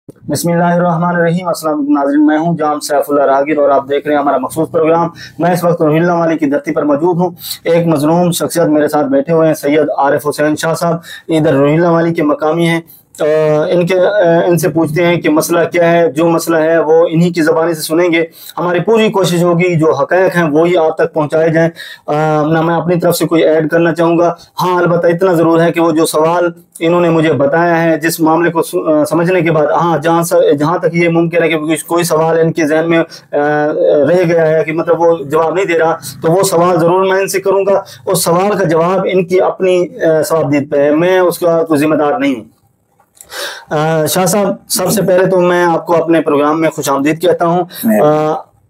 بسم اللہ الرحمن الرحیم۔ السلام علیکم ناظرین، میں ہوں جام سیف اللہ راہگیر اور آپ دیکھ رہے ہیں ہمارا مخصوص پروگرام۔ میں اس وقت روہیلا والی کی دھرتی پر موجود ہوں۔ ایک مظلوم شخصیت میرے ساتھ بیٹھے ہوئے ہیں، سید عارف حسین شاہ صاحب، ادھر روہیلا والی کے مقامی ہیں۔ ان سے پوچھتے ہیں کہ مسئلہ کیا ہے۔ جو مسئلہ ہے وہ انہی کی زبانی سے سنیں گے۔ ہماری پوری کوشش ہوگی جو حقائق ہیں وہی آپ تک پہنچائے جائیں، نہ میں اپنی طرف سے کوئی ایڈ کرنا چاہوں گا۔ ہاں البتہ اتنا ضرور ہے کہ وہ جو سوال انہوں نے مجھے بتایا ہے، جس معاملے کو سمجھنے کے بعد جہاں تک یہ ممکن ہے کہ کوئی سوال ان کے ذہن میں رہ گیا ہے کہ مطلب وہ جواب نہیں دے رہا، تو وہ سوال ضرور میں ان سے کروں گا۔ اس سوال کا جواب ان کی اپنی صوابدید پہ ہے، میں اس کا کوئی ذمہ دار نہیں ہوں۔ شاہ صاحب، سب سے پہلے تو میں آپ کو اپنے پروگرام میں خوش آمدید کہتا ہوں۔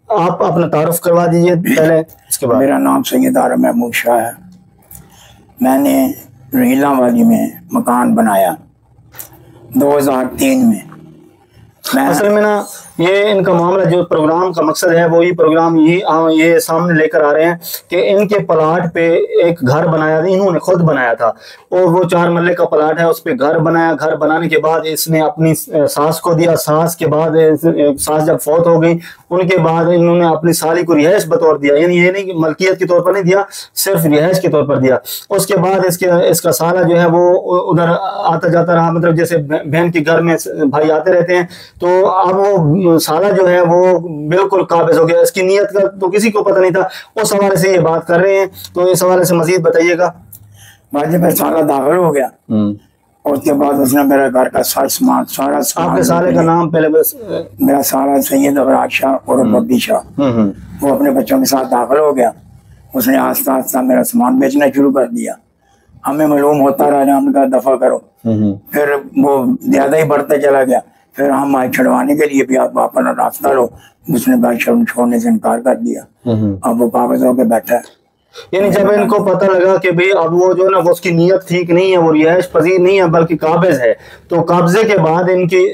آپ اپنا تعارف کروا دیجئے پہلے، اس کے بعد۔ میرا نام سید عارف محمود شاہ ہے۔ میں نے روہیلا والی میں مکان بنایا 2003 میں۔ اصل میں نا یہ ان کا معاملہ، جو پروگرام کا مقصد ہے وہی پروگرام یہ سامنے لے کر آ رہے ہیں کہ ان کے پلاٹ پہ ایک گھر بنایا تھا، انہوں نے خود بنایا تھا، اور وہ 4 مرلے کا پلاٹ ہے، اس پہ گھر بنایا۔ گھر بنانے کے بعد اس نے اپنی ساس کو دیا۔ ساس کے بعد ساس جب فوت ہو گئی، ان کے بعد انہوں نے اپنی سالی کو رہائش بطور دیا، یعنی یہ نہیں کہ ملکیت کے طور پر نہیں دیا، صرف رہائش کے طور پر دیا۔ اس کے بعد اس کا سالہ جو ہے وہ ادھر آتا جاتا رہا، مطلب جیسے بہن کے گھر میں بھائی آتے رہتے ہیں، تو اب وہ سالہ جو ہے وہ بالکل قابض ہو گیا۔ اس کی نیت کا تو کسی کو پتہ نہیں تھا، اس حوالے سے یہ بات کر رہے ہیں، تو اس حوالے سے مزید بتائیے گا۔ بعد میں سالہ داخل ہو گیا، اور اس کے بعد اس نے میرا گھر کا سارا آپ کے سالے کا نام پہلے بس؟ میرا سالہ سید ابراج شاہ اور ببی شاہ۔ وہ اپنے بچوں کے ساتھ داخل ہو گیا۔ اس نے آہستہ آہستہ میرا سامان بیچنا شروع کر دیا۔ ہمیں معلوم ہوتا رہا، ہم نے کہا دفع کرو۔ پھر وہ زیادہ ہی بڑھتا چلا گیا۔ پھر ہم آئے چھڑوانے کے لیے بھی، آپ اپنا راستہ لو۔ اس نے بھائی شرم چھوڑنے سے انکار کر دیا۔ اب وہ قابض ہو کے بیٹھا ہے۔ یعنی جب ان کو پتہ لگا کہ بھئی اب وہ جو ہے نا وہ اس کی نیت ٹھیک نہیں ہے، وہ رہائش پذیر نہیں ہے بلکہ قابض ہے، تو قابضے کے بعد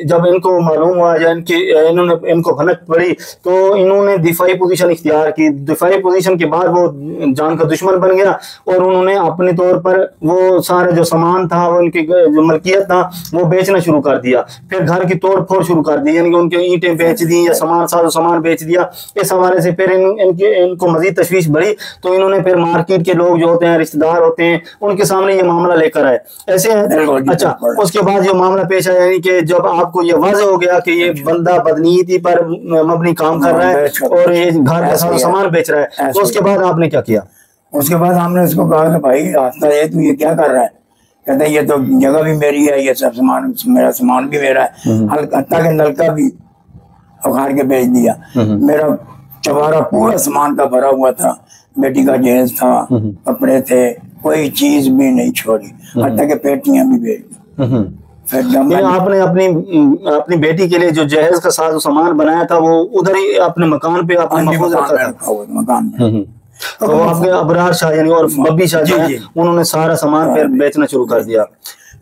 جب ان کو معلوم ہوا یا ان کو بھنک پڑی، تو انہوں نے دفاعی پوزیشن اختیار کی۔ دفاعی پوزیشن کے بعد وہ جان کا دشمن بن گیا، اور انہوں نے اپنے طور پر وہ سارا جو سامان تھا، وہ ان کی جو ملکیت تھا، وہ بیچنا شروع کر دیا۔ پھر گھر کی توڑ پھوڑ شروع کر دی، یعنی کہ ان کے اینٹیں بیچ دی یا سامان بیچ دیا۔ اس حوالے سے پھر ان کو مزید تشویش بڑھی، تو انہوں نے پھر مارکیٹ کے لوگ جو ہوتے ہیں، رشتہ دار ہوتے ہیں، ان کے سامنے یہ معاملہ لے کر آئے ایسے ہیں۔ اچھا، اس کے بعد یہ معاملہ پیش آیا، یعنی کہ جب آپ کو یہ واضح ہو گیا کہ یہ بندہ بدنیتی پر مبنی کام کر رہا ہے اور یہ گھر کا سارا سامان بیچ رہا ہے، تو اس کے بعد آپ نے کیا کیا؟ اس کے بعد ہم نے اس کو کہا کہ بھائی راستہ ہے، تو یہ کیا کر رہا ہے؟ کہتا ہے یہ تو جگہ بھی میری ہے، یہ سب سامان میرا سامان بھی میرا ہے، حتیٰ کہ نلکا بھی اخار کے بیچ دیا۔ میرا چوارا پورا سامان کا بھرا ہوا تھا، بیٹی کا جہیز تھا، کپڑے تھے، کوئی چیز بھی نہیں چھوڑی، حتیٰ کہ پیٹیاں بھی بیچ دی۔ آپ نے اپنی بیٹی کے لیے جو جہیز کا ساز و سامان بنایا تھا، وہ ادھر ہی اپنے مکان پہ محفوظ رکھا تھا؟ مکان میں۔ تو آپ کے ابرار شاہ یعنی اور ببی شاہ جو ہیں، انہوں نے سارا سامان پھر بیچنا شروع کر دیا۔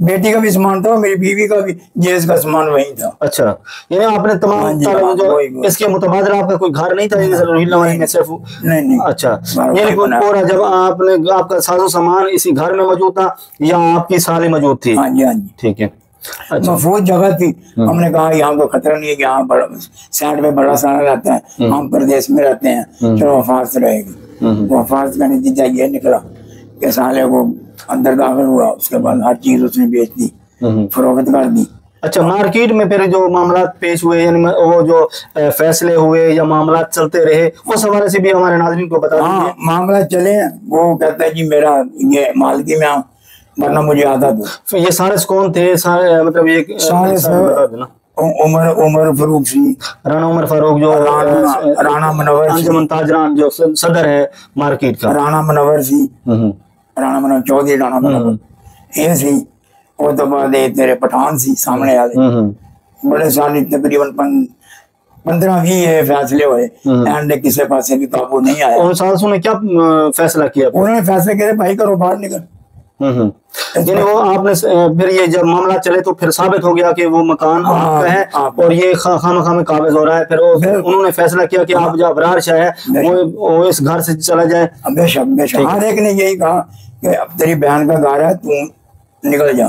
بیٹی کا بھی سامان تھا، میری بیوی کا بھی جہیز کا سامان وہی تھا۔ اچھا، یعنی آپ نے تمام اس کے متبادل آپ کا کوئی گھر نہیں تھا روہیلا والی میں صرف؟ نہیں۔ اچھا، یعنی پورا جب آپ کا ساز و سامان اسی گھر میں موجود تھا یا آپ کی سالیں موجود تھی؟ ہاں جی، ٹھیک ہے۔ محفوظ جگہ تھی۔ ہم نے کہا یہاں کوئی خطرہ نہیں ہے، یہاں سائڈ میں بڑا سارا رہتا ہے، ہم پردیش میں رہتے ہیں، چلو وفاظ رہے گی۔ وفاظ کا نتیجہ یہ نکلا کہ سالے کو اندر داخل ہوا، اس کے بعد ہر چیز اس نے بیچ دی، فروخت کر دی۔ اچھا، مارکیٹ میں پھر جو معاملات پیش ہوئے، یعنی وہ جو فیصلے ہوئے یا معاملات چلتے رہے، اس حوالے سے بھی ہمارے ناظرین کو بتا دیجیے۔ معاملات چلے، وہ کہتا ہے جی میرا یہ مالکی میں آؤں، ورنہ مجھے آدھا دو۔ یہ سارے کون تھے؟ مطلب یہ عمر فاروق سی، رانا عمر فاروق، جو رانا منور انجمن تاجران جو صدر ہے مارکیٹ کا، رانا منور سی، رانا منور چودھری، رانا منور یہ سی۔ اور تو بعد تیرے پٹھان سی سامنے والے، بڑے سال تقریباً 15-20 فیصلے ہوئے، اینڈ کسی پاسے بھی قابو نہیں آیا۔ اور سالسوں نے کیا فیصلہ کیا؟ انہوں نے فیصلہ کیا بھائی کرو باہر نکل۔ یعنی وہ آپ نے پھر یہ جب معاملہ چلے تو پھر ثابت ہو گیا کہ وہ مکان آپ کا ہے اور یہ خواہ میں قابض ہو رہا ہے، پھر انہوں نے فیصلہ کیا کہ آپ جو ابرار شاہ ہے وہ اس گھر سے چلا جائے۔ بے شک ہر ایک نے یہی کہا کہ اب تیری بہن کا گھر ہے، تو نکل جا،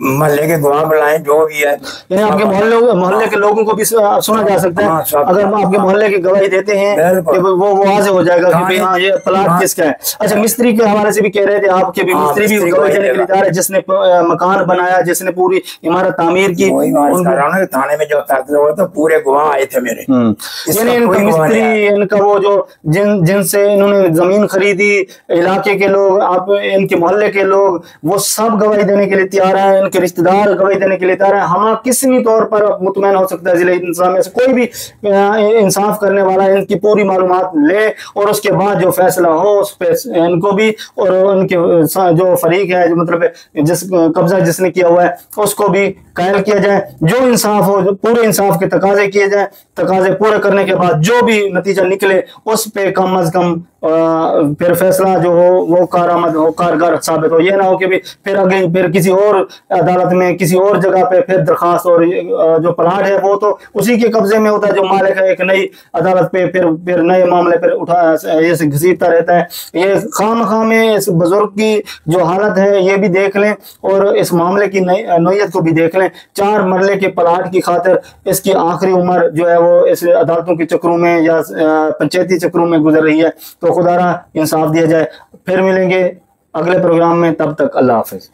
محلے کے گواہ بلائیں جو بھی ہے، یعنی آپ کے محلے کے لوگوں کو بھی سنا جا سکتا ہے، اگر آپ کے محلے کی گواہی دیتے ہیں کہ وہ واضح ہو جائے گا کہ ہاں یہ پلاٹ کس کا ہے۔ اچھا مستری کے حوالے سے بھی کہہ رہے تھے آپ کے بھی مستری بھی گواہی دینے کے لیے تیار ہے، جس نے مکان بنایا، جس نے پوری عمارت تعمیر کی، تھانے میں جو فیصلہ ہوا تو پورے گواہ آئے تھے میرے، یعنی ان کا مستری، ان کا وہ جو جن سے انہوں نے زمین خریدی، علاقے کے لوگ، آپ ان کے محلے کے لوگ، وہ سب گواہی دینے کے لیے تیار ہیں، ان کے رشتہ دار گواہی دینے کے لیے تیار ہیں۔ ہم کسی بھی طور پر مطمئن ہو سکتا ہے ضلع انتظامیہ میں سے کوئی بھی انصاف کرنے والا ان کی پوری معلومات لے اور اس کے بعد جو فیصلہ ہو اس پہ ان کو بھی اور ان کے جو فریق ہے، جو مطلب جس قبضہ جس نے کیا ہوا ہے اس کو بھی قائل کیا جائے، جو انصاف ہو، جو پورے انصاف کے تقاضے کیے جائیں، تقاضے پورے کرنے کے بعد جو بھی نتیجہ نکلے اس پہ کم از کم پھر فیصلہ جو ہو وہ کارآمد ہو، کارگر ثابت ہو۔ یہ نہ ہو کہ پھر کسی اور عدالت میں کسی اور جگہ پہ پھر درخواست، اور جو پلاٹ ہے وہ تو اسی کے قبضے میں ہوتا ہے، جو مالک ہے ایک نئی عدالت پہ پھر نئے معاملے پہ یہ گھسیٹتا رہتا ہے۔ یہ خواہ میں اس بزرگ کی جو حالت ہے یہ بھی دیکھ لیں اور اس معاملے کی نوعیت کو بھی دیکھ لیں۔ 4 مرلے کے پلاٹ کی خاطر اس کی آخری عمر جو ہے وہ اس عدالتوں کے چکروں میں یا پنچایتی چکروں میں گزر رہی ہے، تو خدا را انصاف دیا جائے۔ پھر ملیں گے اگلے پروگرام میں، تب تک اللہ حافظ۔